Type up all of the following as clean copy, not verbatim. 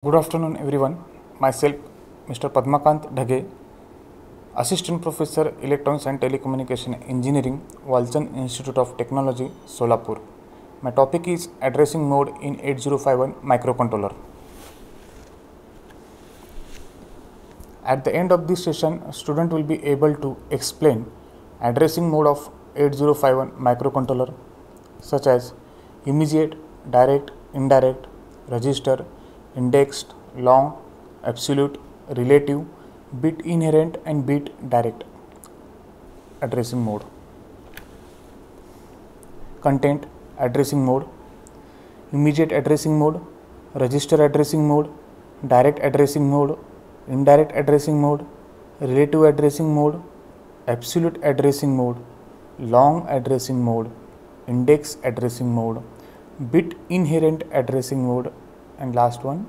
Good afternoon everyone. Myself Mr. Padmakant Dhage, Assistant Professor Electronics and Telecommunication Engineering, Walchand Institute of Technology, Solapur. My topic is addressing mode in 8051 microcontroller. At the end of this session, a student will be able to explain addressing mode of 8051 microcontroller such as immediate, direct, indirect, register, indexed, long, absolute, relative, bit inherent and bit direct addressing mode. Content addressing mode, immediate addressing mode, register addressing mode, direct addressing mode, indirect addressing mode, relative addressing mode, absolute addressing mode, long addressing mode, index addressing mode, bit inherent addressing mode, and last one,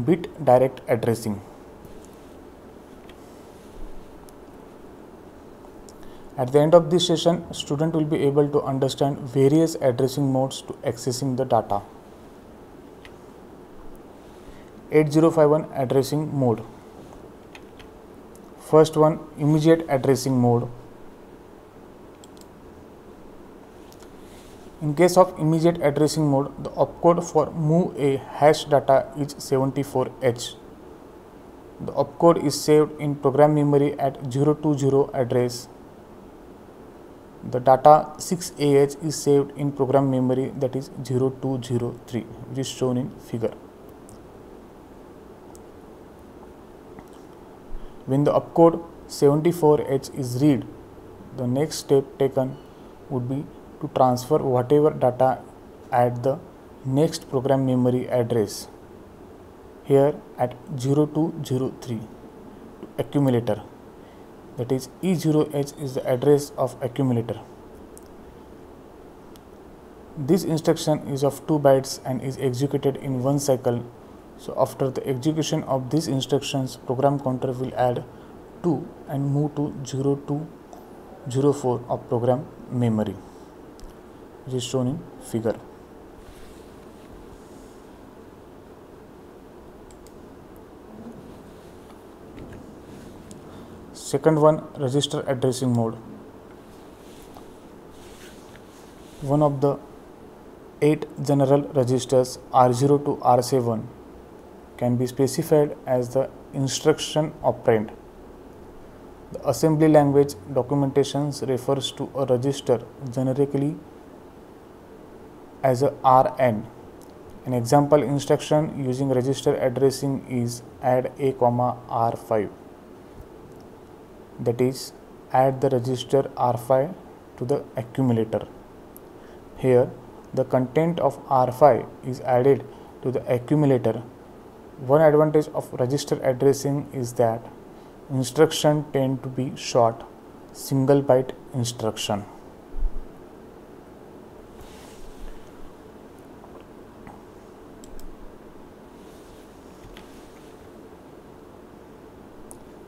bit direct addressing. At the end of this session, student will be able to understand various addressing modes to accessing the data. 8051 addressing mode. First one, immediate addressing mode. In case of immediate addressing mode, the opcode for move a hash data is 74H. The opcode is saved in program memory at 020 address. The data 6AH is saved in program memory, that is 0203, which is shown in figure. When the opcode 74H is read, the next step taken would be to transfer whatever data at the next program memory address, here at 0203 to accumulator, that is E0H is the address of accumulator. This instruction is of 2 bytes and is executed in one cycle. So after the execution of these instructions, program counter will add 2 and move to 0204 of program memory, which is shown in figure. Second one, register addressing mode. One of the 8 general registers R0 to R7 can be specified as the instruction operand. The assembly language documentation refers to a register generically as a Rn. An example instruction using register addressing is add a R5, that is add the register R5 to the accumulator. Here the content of R5 is added to the accumulator. One advantage of register addressing is that instruction tend to be short, single byte instruction.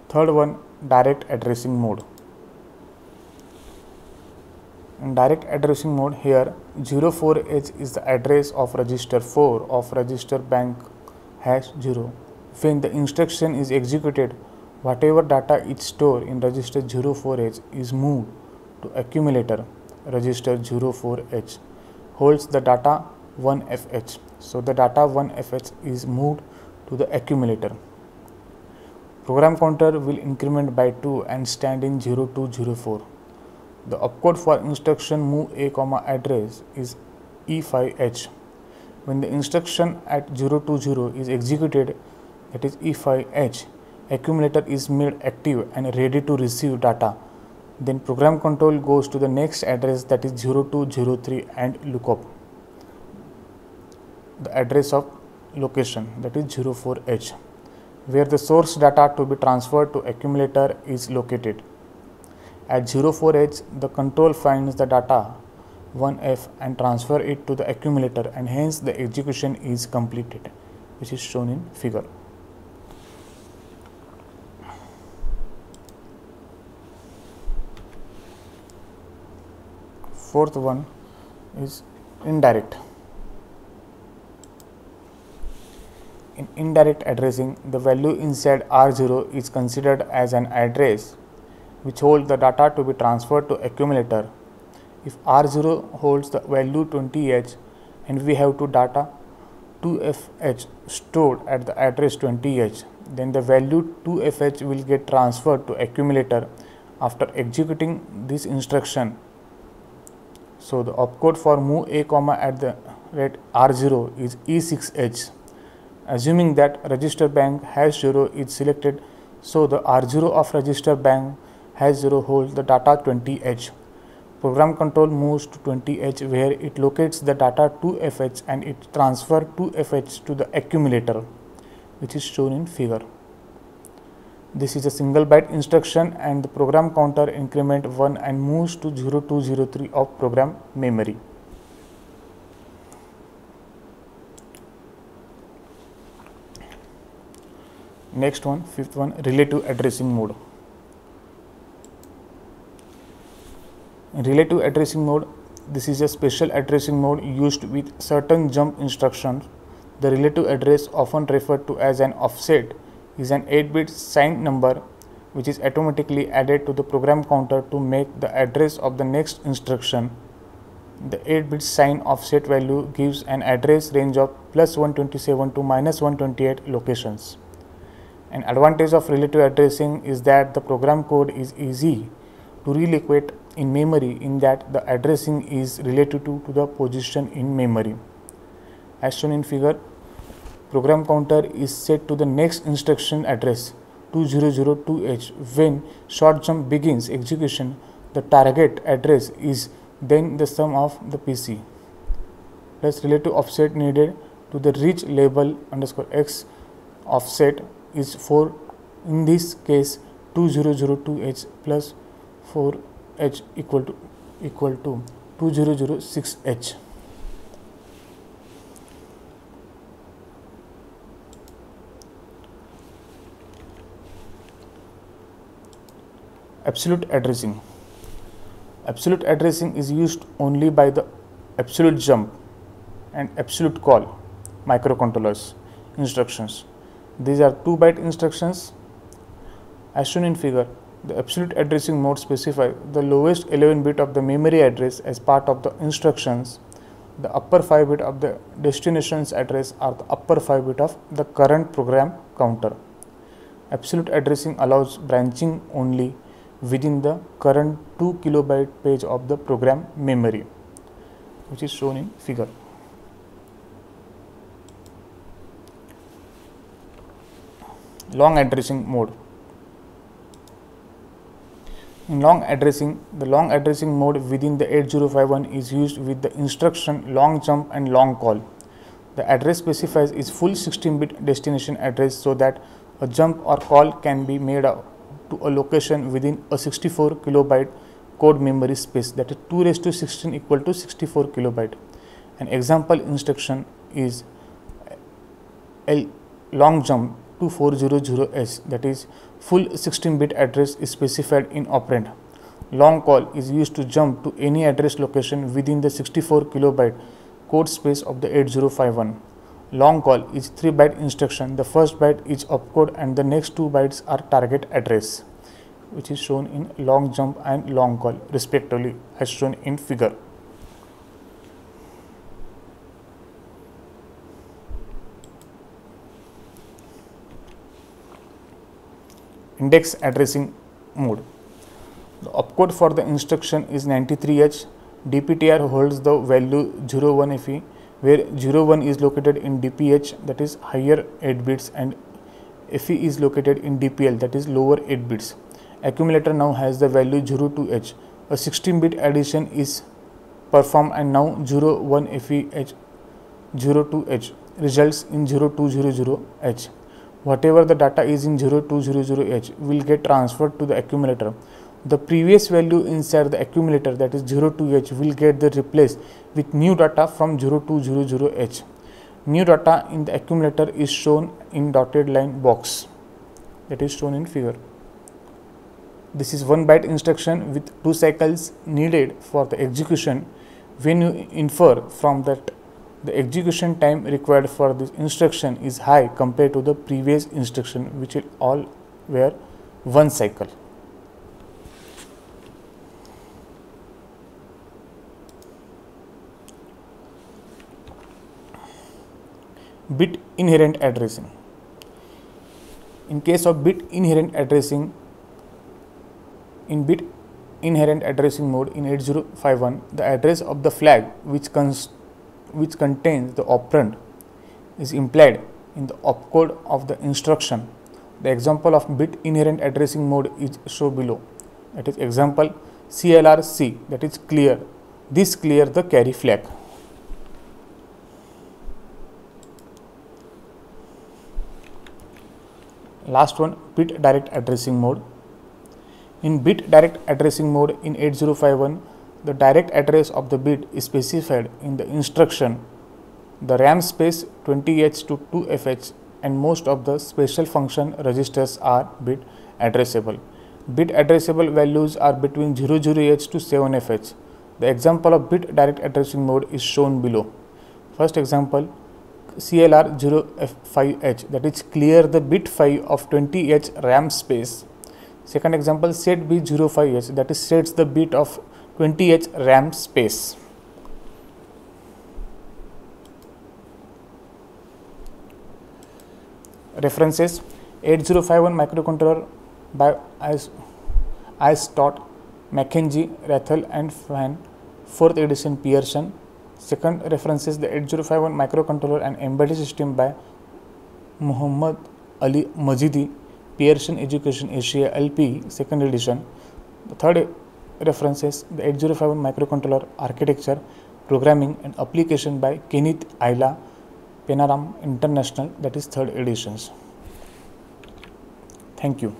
Third one, direct addressing mode. In direct addressing mode, here 04H is the address of register 4 of register bank #0. When the instruction is executed, whatever data is stored in register 04H is moved to accumulator. Register 04H holds the data 1FH. So the data 1FH is moved to the accumulator. Program counter will increment by 2 and stand in 0204. The opcode for instruction move a address is E5H. When the instruction at 020 is executed, that is E5H, accumulator is made active and ready to receive data. Then program control goes to the next address, that is 0203, and look up the address of location, that is 04H, where the source data to be transferred to accumulator is located. At 04H, the control finds the data 1F and transfer it to the accumulator, and hence the execution is completed, which is shown in figure. Fourth one is indirect. In indirect addressing, the value inside R0 is considered as an address which holds the data to be transferred to accumulator. If R0 holds the value 20H and we have two data 2FH stored at the address 20H, then the value 2FH will get transferred to accumulator after executing this instruction. So the opcode for move a comma at the rate R0 is E6H. Assuming that register bank hash 0 is selected, so the R0 of register bank hash 0 holds the data 20H. Program control moves to 20H where it locates the data 2FH and it transfers 2FH to the accumulator, which is shown in figure. This is a single byte instruction and the program counter increment 1 and moves to 0203 of program memory. Next one, fifth one, relative addressing mode. In relative addressing mode, this is a special addressing mode used with certain jump instructions. The relative address, often referred to as an offset, is an 8-bit signed number which is automatically added to the program counter to make the address of the next instruction. The 8-bit signed offset value gives an address range of +127 to -128 locations. An advantage of relative addressing is that the program code is easy to relocate in memory, in that the addressing is related to the position in memory. As shown in figure, program counter is set to the next instruction address 2002H. When short jump begins execution, the target address is then the sum of the PC plus relative offset needed to the reach label _x offset is 4, in this case 2002H plus 4H equal to 2006H. Absolute addressing. Absolute addressing is used only by the absolute jump and absolute call microcontrollers instructions. These are 2-byte instructions. As shown in figure, the absolute addressing mode specifies the lowest 11 bit of the memory address as part of the instructions. The upper 5 bit of the destination's address are the upper 5 bit of the current program counter. Absolute addressing allows branching only within the current 2 kilobyte page of the program memory, which is shown in figure. Long addressing mode. In long addressing, the long addressing mode within the 8051 is used with the instruction long jump and long call. The address specifies is full 16-bit destination address so that a jump or call can be made to a location within a 64 kilobyte code memory space, that is 2⁻16 equal to 64 kilobyte. An example instruction is long jump to 400H, that is full 16-bit address is specified in operand. Long call is used to jump to any address location within the 64 kilobyte code space of the 8051. Long call is 3-byte instruction. The first byte is opcode and the next 2 bytes are target address, which is shown in long jump and long call respectively, as shown in figure. Index addressing mode. The opcode for the instruction is 93H. DPTR holds the value 01FE, where 01 is located in DPH, that is higher 8 bits, and FE is located in DPL, that is lower 8 bits. Accumulator now has the value 02H. A 16-bit addition is performed and now 01FEH 02H results in 0200H. Whatever the data is in 0200H will get transferred to the accumulator. The previous value inside the accumulator, that is 02H, will get replaced with new data from 0200H. New data in the accumulator is shown in dotted line box, that is shown in figure. This is 1-byte instruction with 2 cycles needed for the execution. When you infer from that The execution time required for this instruction is high compared to the previous instruction, which all were one cycle. Bit inherent addressing. In case of bit inherent addressing, in bit inherent addressing mode in 8051, the address of the flag which contains the operand is implied in the opcode of the instruction. The example of bit inherent addressing mode is shown below. That is example CLR-C, that is clear. This clear the carry flag. Last one, bit direct addressing mode. In bit direct addressing mode in 8051, the direct address of the bit is specified in the instruction. The RAM space 20H to 2FH and most of the special function registers are bit addressable. Bit addressable values are between 00H to 7FH. The example of bit direct addressing mode is shown below. First example, CLR05H, that is clear the bit 5 of 20H RAM space. Second example, set B05H, that is sets the bit of 20H RAM space. References: 8051 microcontroller by Stott, McKenzie, Rathel and Fan, 4th edition Pearson. Second references, the 8051 microcontroller and embedded system by Muhammad Ali Majidi, Pearson Education Asia LP, 2nd edition. The third references, the 8051 microcontroller architecture, programming and application by Kenneth Ayla, Penaram International, that is 3rd editions. Thank you.